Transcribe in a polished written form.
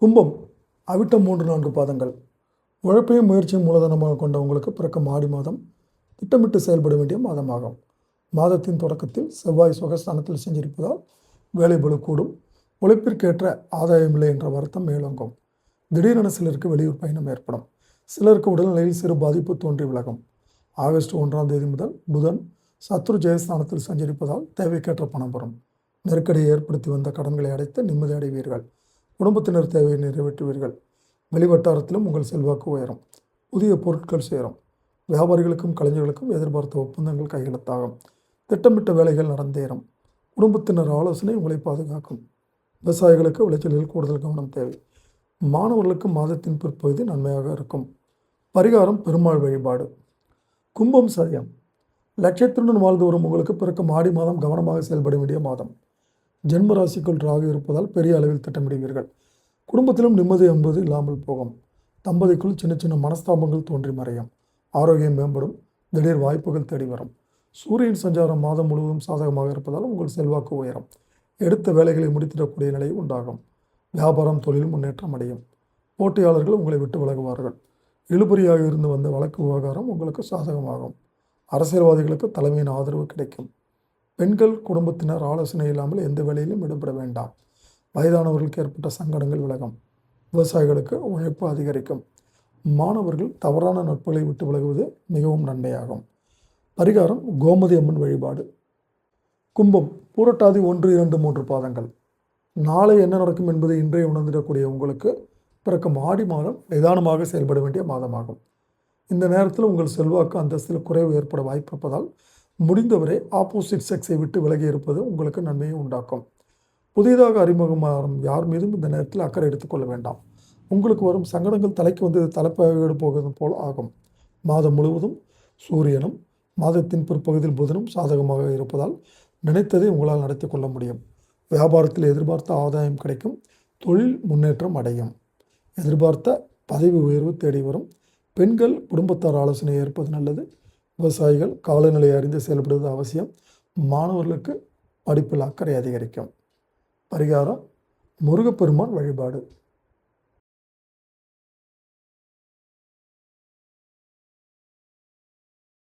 கும்பம் அவிட்டம் 3-4 பாதங்கள். உழைப்பையும் முயற்சியும் மூலதனமாக கொண்ட உங்களுக்கு பிறக்கும் ஆடி மாதம் திட்டமிட்டு செயல்பட வேண்டிய மாதமாகும். மாதத்தின் தொடக்கத்தில் செவ்வாய் சுகஸ்தானத்தில் செஞ்சிருப்பதால் வேலை பளு கூடும். உழைப்பிற்கேற்ற ஆதாயமில்லை என்ற வருத்தம் மேலோங்கும். திடீரென சிலருக்கு வெளியூர் பயணம் ஏற்படும். சிலருக்கு உடல்நிலையில் சிறு பாதிப்பு தோன்றி விலகும். ஆகஸ்ட் 1ஆம் தேதி முதல் புதன் சத்ரு ஜெயஸ்தானத்தில் சஞ்சரிப்பதால் தேவைக்கேற்ற பணம் வரும். நெருக்கடியை ஏற்படுத்தி வந்த கடன்களை அடைத்து நிம்மதி அடைவீர்கள். குடும்பத்தினர் தேவையை நிறைவேற்றுவீர்கள். வெளிவட்டாரத்திலும் உங்கள் செல்வாக்கு உயரும். புதிய பொருட்கள் சேரும். வியாபாரிகளுக்கும் கலைஞர்களுக்கும் எதிர்பார்த்த ஒப்பந்தங்கள் கையெழுத்தாகும். திட்டமிட்ட வேலைகள் நடந்தேறும். குடும்பத்தினர் ஆலோசனை உங்களை பாதுகாக்கும். விவசாயிகளுக்கு விளைச்சலில் கூடுதல் கவனம் தேவை. மாணவர்களுக்கு மாதத்தின் பிற்பகுதி நன்மையாக இருக்கும். பரிகாரம் பெருமாள் வழிபாடு. கும்பம் சதயம். லட்சியத்துடன் வாழ்ந்து வரும் உங்களுக்கு பிறக்கும் ஆடி மாதம் கவனமாக செயல்பட வேண்டிய மாதம். ஜென்ம ராசிக்குள் ராகு இருப்பதால் பெரிய அளவில் திட்டமிடுவீர்கள். குடும்பத்திலும் நிம்மதி என்பது இல்லாமல் போகும். தம்பதிக்குள் சின்ன சின்ன மனஸ்தாபங்கள் தோன்றி மறையும். ஆரோக்கியம் மேம்படும். திடீர் வாய்ப்புகள் தேடி வரும். சூரியன் சஞ்சாரம் மாதம் முழுவதும் சாதகமாக இருப்பதால் உங்கள் செல்வாக்கு உயரும். எடுத்த வேலைகளை முடித்திடக்கூடிய நிலை உண்டாகும். வியாபாரம் தொழில் முன்னேற்றம் அடையும். போட்டியாளர்கள் உங்களை விட்டு விலகுவார்கள். இழுபறியாக இருந்து வந்த வழக்கு விவகாரம் உங்களுக்கு சாதகமாகும். அரசியல்வாதிகளுக்கு தலைமையின் ஆதரவு கிடைக்கும். பெண்கள் குடும்பத்தினர் ஆலோசனை இல்லாமல் எந்த வேலையிலும் ஈடுபட வேண்டாம். வயதானவர்களுக்கு ஏற்பட்ட சங்கடங்கள் விலகும். விவசாயிகளுக்கு உழைப்பு அதிகரிக்கும். மாணவர்கள் தவறான நட்புகளை விட்டு விலகுவது மிகவும் நன்மையாகும். பரிகாரம் கோமதி அம்மன் வழிபாடு. கும்பம் பூரட்டாதி 1, 2, 3 பாதங்கள். நாளை என்ன நடக்கும் என்பதை இன்றைய உணர்ந்திடக்கூடிய உங்களுக்கு பிறக்கும் ஆடி மாதம் நிதானமாக செயல்பட வேண்டிய மாதமாகும். இந்த நேரத்தில் உங்கள் செல்வாக்கு அந்தஸ்தில் குறைவு ஏற்பட வாய்ப்பிருப்பதால் முடிந்தவரை ஆப்போசிட் செக்ஸை விட்டு விலகி இருப்பது உங்களுக்கு நன்மையை உண்டாக்கும். புதிதாக அறிமுகமாகும் யார் மீதும் இந்த நேரத்தில் அக்கறை எடுத்துக்கொள்ள வேண்டாம். உங்களுக்கு வரும் சங்கடங்கள் தலைக்கு வந்து தலைப்பாக போகிறது போல் ஆகும். மாதம் முழுவதும் சூரியனும் மாதத்தின் பிற்பகுதியில் புதனும் சாதகமாக இருப்பதால் நினைத்ததை உங்களால் நடத்தி கொள்ள முடியும். வியாபாரத்தில் எதிர்பார்த்த ஆதாயம் கிடைக்கும். தொழில் முன்னேற்றம் அடையும். எதிர்பார்த்த பதவி உயர்வு தேடி வரும். பெண்கள் குடும்பத்தார் ஆலோசனை ஏற்பது நல்லது. விவசாயிகள் காலநிலையை அறிந்து செயல்படுவது அவசியம். மாணவர்களுக்கு படிப்பில் அக்கறை அதிகரிக்கும். பரிகாரம் முருகப்பெருமான் வழிபாடு.